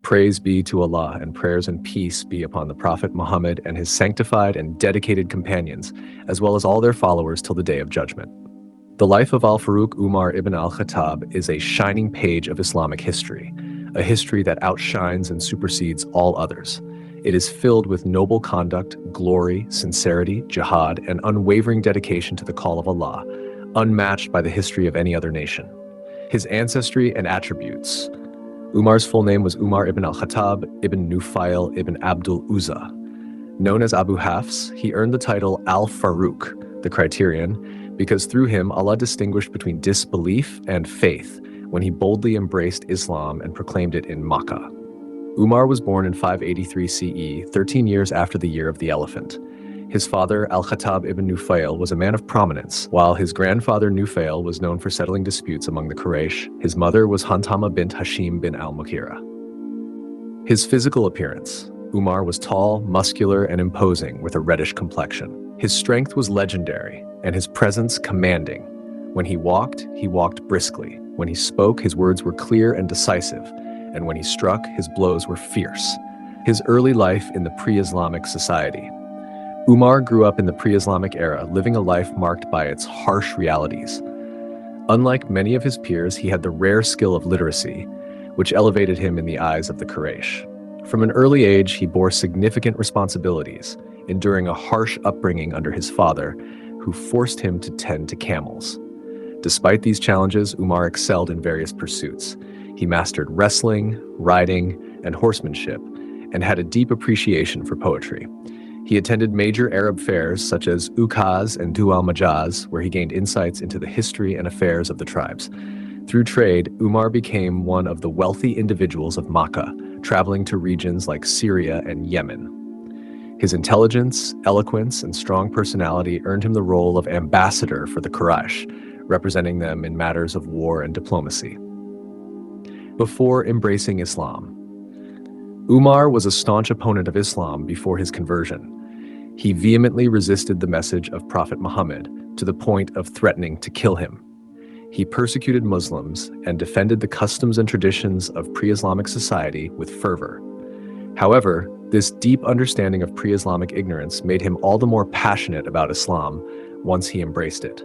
Praise be to Allah, and prayers and peace be upon the Prophet Muhammad and his sanctified and dedicated companions, as well as all their followers till the Day of Judgment. The life of Al-Faruq Umar ibn al-Khattab is a shining page of Islamic history, a history that outshines and supersedes all others. It is filled with noble conduct, glory, sincerity, jihad, and unwavering dedication to the call of Allah, unmatched by the history of any other nation. His ancestry and attributes. Umar's full name was Umar ibn al-Khattab ibn Nufail ibn Abdul Uzza. Known as Abu Hafs, he earned the title Al-Faruq, the criterion, because through him Allah distinguished between disbelief and faith when he boldly embraced Islam and proclaimed it in Makkah. Umar was born in 583 CE, 13 years after the Year of the Elephant. His father, al-Khattab ibn Nufail, was a man of prominence, while his grandfather Nufail was known for settling disputes among the Quraysh. His mother was Hantama bint Hashim bin al-Mughira. His physical appearance. Umar was tall, muscular, and imposing, with a reddish complexion. His strength was legendary, and his presence commanding. When he walked briskly. When he spoke, his words were clear and decisive, and when he struck, his blows were fierce. His early life in the pre-Islamic society. Umar grew up in the pre-Islamic era, living a life marked by its harsh realities. Unlike many of his peers, he had the rare skill of literacy, which elevated him in the eyes of the Quraysh. From an early age, he bore significant responsibilities, enduring a harsh upbringing under his father, who forced him to tend to camels. Despite these challenges, Umar excelled in various pursuits. He mastered wrestling, riding, and horsemanship, and had a deep appreciation for poetry. He attended major Arab fairs such as Ukaz and Dual Majaz, where he gained insights into the history and affairs of the tribes. Through trade, Umar became one of the wealthy individuals of Makkah, traveling to regions like Syria and Yemen. His intelligence, eloquence, and strong personality earned him the role of ambassador for the Quraysh, representing them in matters of war and diplomacy. Before embracing Islam. Umar was a staunch opponent of Islam before his conversion. He vehemently resisted the message of Prophet Muhammad to the point of threatening to kill him. He persecuted Muslims and defended the customs and traditions of pre-Islamic society with fervor. However, this deep understanding of pre-Islamic ignorance made him all the more passionate about Islam once he embraced it.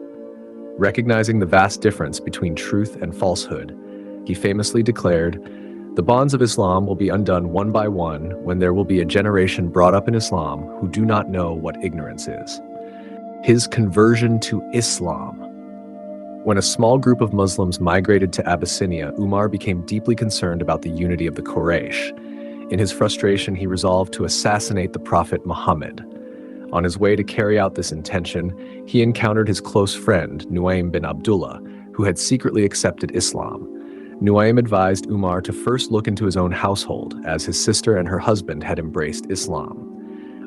Recognizing the vast difference between truth and falsehood, he famously declared, "The bonds of Islam will be undone one by one when there will be a generation brought up in Islam who do not know what ignorance is." His conversion to Islam. When a small group of Muslims migrated to Abyssinia, Umar became deeply concerned about the unity of the Quraysh. In his frustration, he resolved to assassinate the Prophet Muhammad. On his way to carry out this intention, he encountered his close friend, Nuaym bin Abdullah, who had secretly accepted Islam. Nuaym advised Umar to first look into his own household, as his sister and her husband had embraced Islam.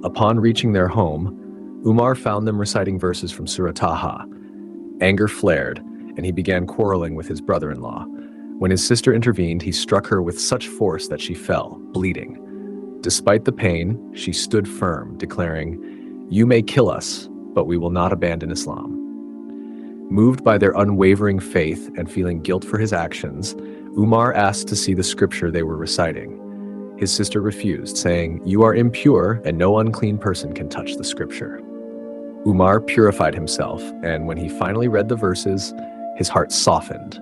Upon reaching their home, Umar found them reciting verses from Surah Taha. Anger flared, and he began quarreling with his brother-in-law. When his sister intervened, he struck her with such force that she fell, bleeding. Despite the pain, she stood firm, declaring, "You may kill us, but we will not abandon Islam." Moved by their unwavering faith and feeling guilt for his actions, Umar asked to see the scripture they were reciting. His sister refused, saying, "You are impure, and no unclean person can touch the scripture." Umar purified himself, and when he finally read the verses, his heart softened.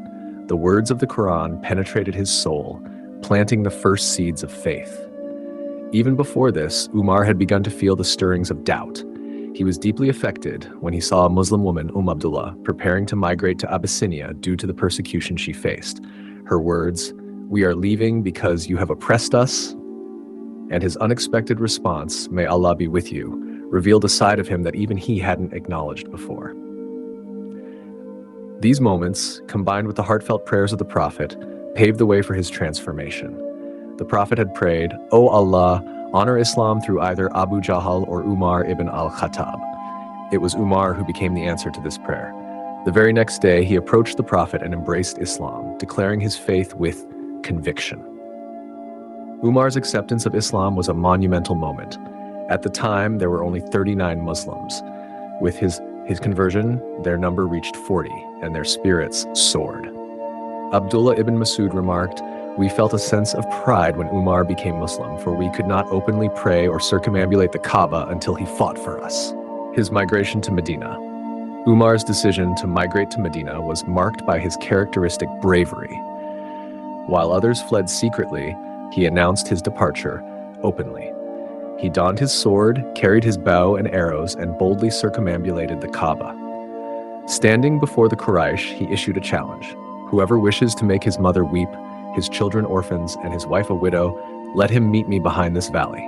The words of the Quran penetrated his soul, planting the first seeds of faith. Even before this, Umar had begun to feel the stirrings of doubt. He was deeply affected when he saw a Muslim woman, Abdullah, preparing to migrate to Abyssinia due to the persecution she faced. Her words, "We are leaving because you have oppressed us," and his unexpected response, "May Allah be with you," revealed a side of him that even he hadn't acknowledged before. These moments, combined with the heartfelt prayers of the Prophet, paved the way for his transformation. The Prophet had prayed, "O Allah, honor Islam through either Abu Jahl or Umar ibn al-Khattab." It was Umar who became the answer to this prayer. The very next day, he approached the Prophet and embraced Islam, declaring his faith with conviction. Umar's acceptance of Islam was a monumental moment. At the time, there were only 39 Muslims. With his conversion, their number reached 40, and their spirits soared. Abdullah ibn Masud remarked, We felt a sense of pride when Umar became Muslim, for we could not openly pray or circumambulate the Kaaba until he fought for us. His migration to Medina. Umar's decision to migrate to Medina was marked by his characteristic bravery. While others fled secretly, he announced his departure openly. He donned his sword, carried his bow and arrows, and boldly circumambulated the Kaaba. Standing before the Quraysh, he issued a challenge. Whoever wishes to make his mother weep, his children orphans, and his wife a widow, let him meet me behind this valley.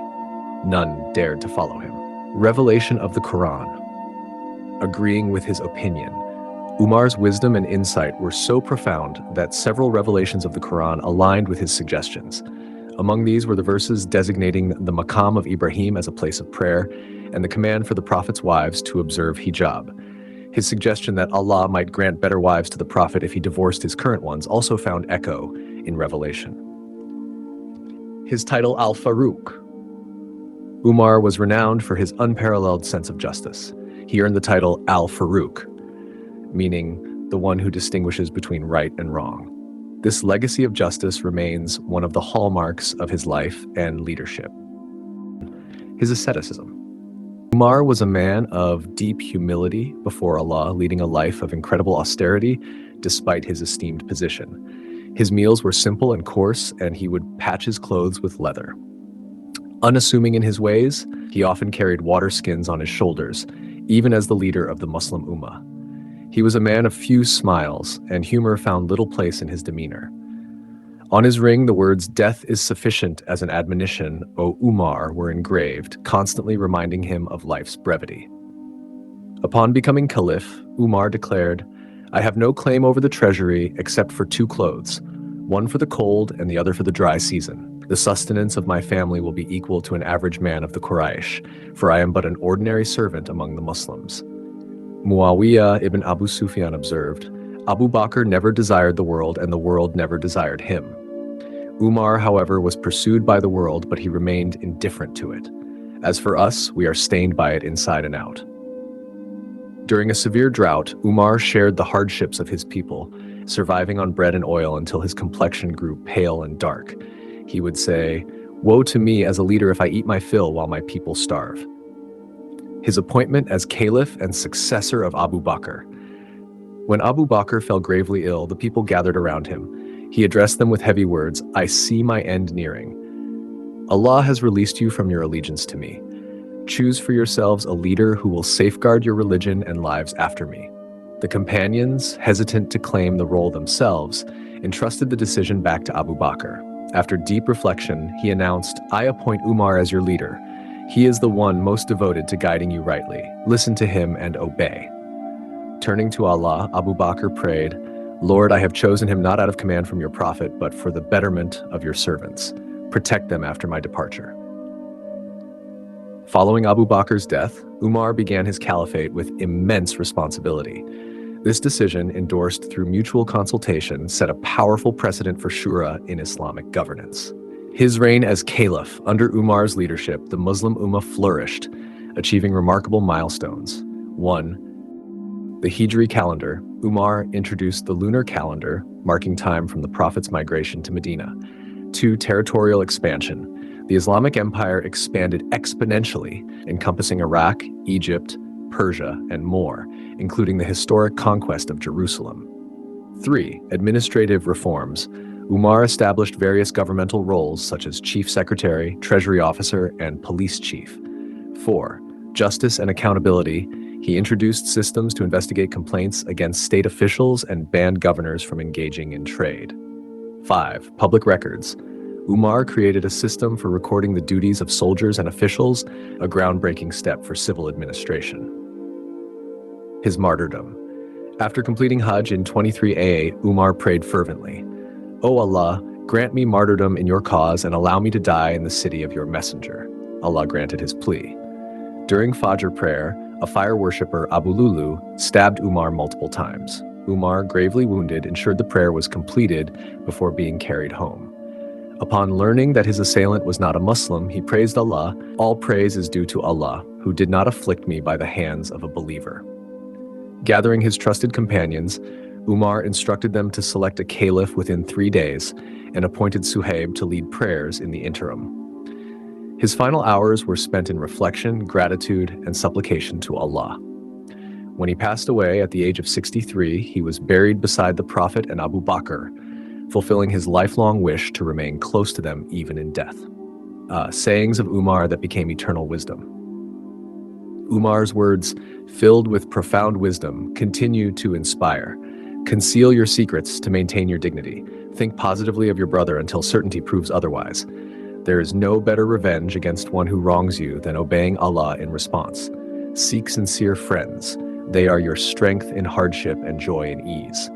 None dared to follow him. Revelation of the Quran. Agreeing with his opinion. Umar's wisdom and insight were so profound that several revelations of the Quran aligned with his suggestions. Among these were the verses designating the Maqam of Ibrahim as a place of prayer, and the command for the Prophet's wives to observe hijab. His suggestion that Allah might grant better wives to the Prophet if he divorced his current ones also found echo in Revelation. His title Al-Faruq. Umar was renowned for his unparalleled sense of justice. He earned the title Al-Faruq, meaning the one who distinguishes between right and wrong. This legacy of justice remains one of the hallmarks of his life and leadership. His asceticism. Umar was a man of deep humility before Allah, leading a life of incredible austerity despite his esteemed position. His meals were simple and coarse, and he would patch his clothes with leather. Unassuming in his ways, he often carried water skins on his shoulders, even as the leader of the Muslim Ummah. He was a man of few smiles, and humor found little place in his demeanor. On his ring, the words, "Death is sufficient as an admonition, O Umar," were engraved, constantly reminding him of life's brevity. Upon becoming Caliph, Umar declared, "I have no claim over the treasury except for 2 clothes, one for the cold and the other for the dry season. The sustenance of my family will be equal to an average man of the Quraysh, for I am but an ordinary servant among the Muslims." Muawiyah ibn Abu Sufyan observed, "Abu Bakr never desired the world, and the world never desired him." Umar, however, was pursued by the world, but he remained indifferent to it. As for us, we are stained by it inside and out. During a severe drought, Umar shared the hardships of his people, surviving on bread and oil until his complexion grew pale and dark. He would say, "Woe to me as a leader if I eat my fill while my people starve." His appointment as Caliph and successor of Abu Bakr. When Abu Bakr fell gravely ill, the people gathered around him. He addressed them with heavy words, "I see my end nearing. Allah has released you from your allegiance to me. Choose for yourselves a leader who will safeguard your religion and lives after me." The companions, hesitant to claim the role themselves, entrusted the decision back to Abu Bakr. After deep reflection, he announced, "I appoint Umar as your leader. He is the one most devoted to guiding you rightly. Listen to him and obey." Turning to Allah, Abu Bakr prayed, "Lord, I have chosen him not out of command from your prophet, but for the betterment of your servants. Protect them after my departure." Following Abu Bakr's death, Umar began his caliphate with immense responsibility. This decision, endorsed through mutual consultation, set a powerful precedent for shura in Islamic governance. His reign as Caliph, under Umar's leadership, the Muslim Ummah flourished, achieving remarkable milestones. 1. The Hijri calendar. Umar introduced the lunar calendar, marking time from the Prophet's migration to Medina. 2. Territorial expansion. The Islamic Empire expanded exponentially, encompassing Iraq, Egypt, Persia, and more, including the historic conquest of Jerusalem. 3. Administrative reforms. Umar established various governmental roles such as chief secretary, treasury officer, and police chief. 4. Justice and accountability. He introduced systems to investigate complaints against state officials and banned governors from engaging in trade. 5. Public records. Umar created a system for recording the duties of soldiers and officials, a groundbreaking step for civil administration. His martyrdom. After completing Hajj in 23 AA, Umar prayed fervently, "O Allah, grant me martyrdom in your cause and allow me to die in the city of your messenger." Allah granted his plea. During Fajr prayer, a fire worshipper, Abu Lulu, stabbed Umar multiple times. Umar, gravely wounded, ensured the prayer was completed before being carried home. Upon learning that his assailant was not a Muslim, he praised Allah, "All praise is due to Allah, who did not afflict me by the hands of a believer." Gathering his trusted companions, Umar instructed them to select a caliph within 3 days and appointed Suhaib to lead prayers in the interim. His final hours were spent in reflection, gratitude, and supplication to Allah. When he passed away at the age of 63, he was buried beside the Prophet and Abu Bakr, fulfilling his lifelong wish to remain close to them even in death. Sayings of Umar that became eternal wisdom. Umar's words, filled with profound wisdom, continue to inspire. Conceal your secrets to maintain your dignity. Think positively of your brother until certainty proves otherwise. There is no better revenge against one who wrongs you than obeying Allah in response. Seek sincere friends. They are your strength in hardship and joy in ease.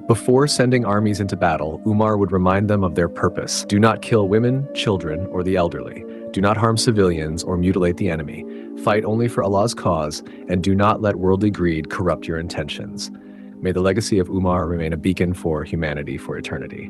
Before sending armies into battle, Umar would remind them of their purpose. Do not kill women, children, or the elderly. Do not harm civilians or mutilate the enemy. Fight only for Allah's cause, and do not let worldly greed corrupt your intentions. May the legacy of Umar remain a beacon for humanity for eternity.